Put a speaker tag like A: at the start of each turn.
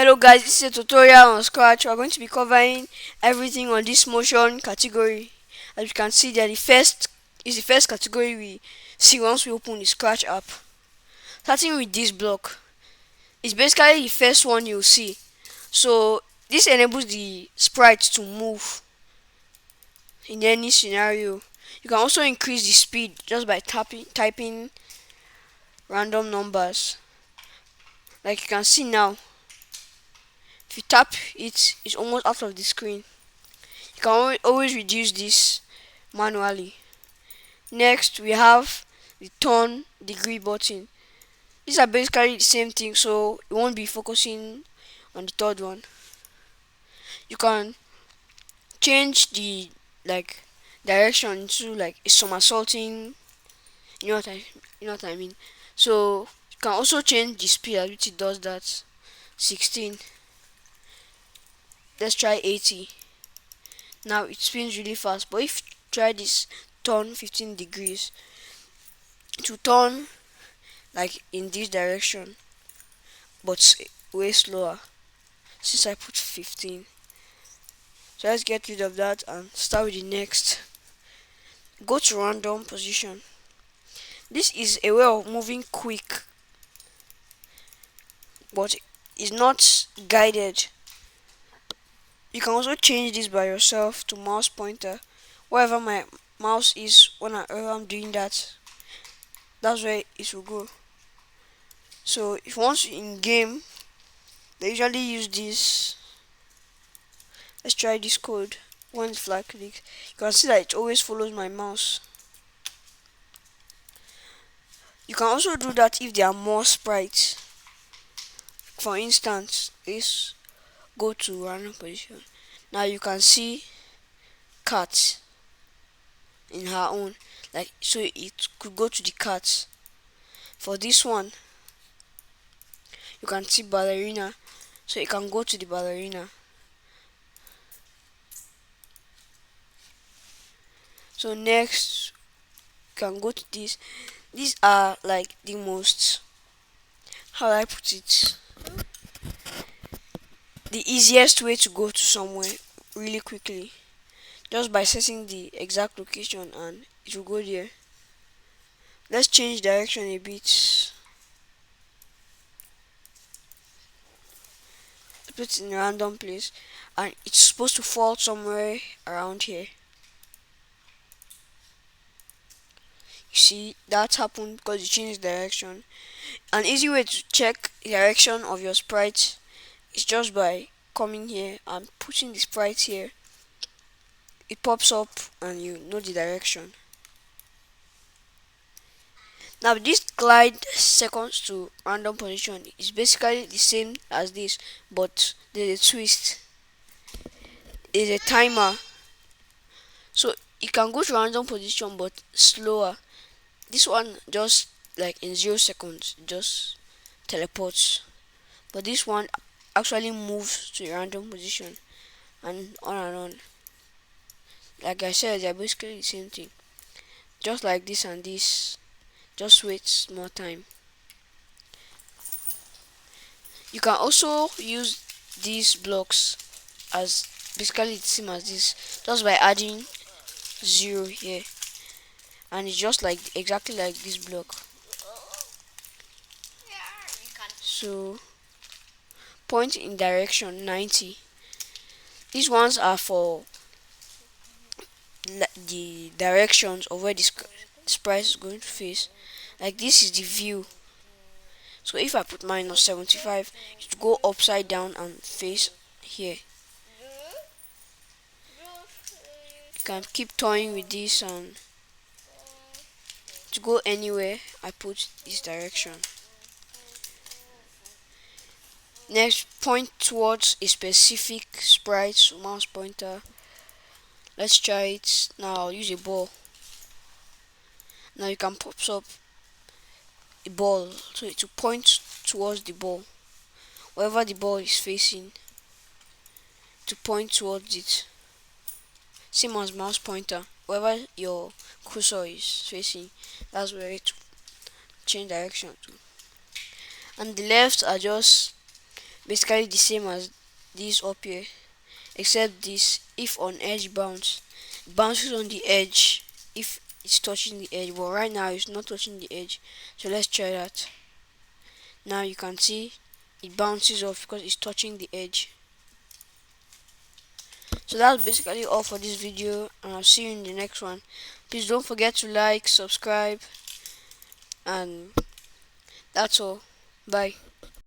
A: Hello guys, this is a tutorial on Scratch. We're going to be covering everything on this motion category. As you can see, that the first category we see once we open the Scratch app. Starting with this block, it's basically the first one you'll see. So this enables the sprite to move in any scenario. You can also increase the speed just by typing random numbers. Like you can see now, if you tap it, it's almost out of the screen. You can always reduce this manually. Next, we have the turn degree button. These are basically the same thing, so you won't be focusing on the third one. You can change the direction to like a somersaulting. You know what I mean. So you can also change the speed at which it does that. 16. Let's try 80. Now it spins really fast, but if you try this turn 15 degrees, it will turn like in this direction, but way slower since I put 15. So let's get rid of that and start with the next. Go to random position. This is a way of moving quick, but it's not guided. You can also change this by yourself to mouse pointer. Wherever my mouse is whenever I'm doing that, that's where it will go. So if once in game, they usually use this. Let's try this code. When flag clicks, you can see that it always follows my mouse. You can also do that if there are more sprites. For instance, let's go to random position. Now you can see cat in her own, like so it could go to the cat. For this one, you can see ballerina, so it can go to the ballerina. So next, you can go to this. These are like the most, how do I put it, the easiest way to go to somewhere really quickly, just by setting the exact location and it will go there. Let's change direction a bit. Put it in a random place, and it's supposed to fall somewhere around here. You see, that happened because you changed direction. An easy way to check the direction of your sprite is just by coming here and putting the sprite here. It pops up and you know the direction. Now this glide seconds to random position is basically the same as this, but there's a twist. There's a timer, so you can go to random position but slower. This one just like in 0 seconds just teleports, but this one actually moves to a random position and on and on. Like I said, they're basically the same thing, just like this and this, just wait more time. You can also use these blocks as basically the same as this, just by adding 0 here, and it's just like exactly like this block. So point in direction 90. These ones are for the directions of where this sprite is going to face. Like this is the view, so if I put minus 75, it will go upside down and face here. You can keep toying with this, and to go anywhere I put this direction. Next, point towards a specific sprite, so mouse pointer. Let's try it now. I'll use a ball. Now you can pop up a ball, so it will point towards the ball, wherever the ball is facing, to point towards it. Same as mouse pointer, wherever your cursor is facing, that's where it change direction to. And the left are just basically the same as this up here, except this if on edge bounces on the edge if it's touching the edge, but right now it's not touching the edge. So let's try that. Now you can see it bounces off because it's touching the edge. So that's basically all for this video, and I'll see you in the next one. Please don't forget to like, subscribe, and that's all. Bye.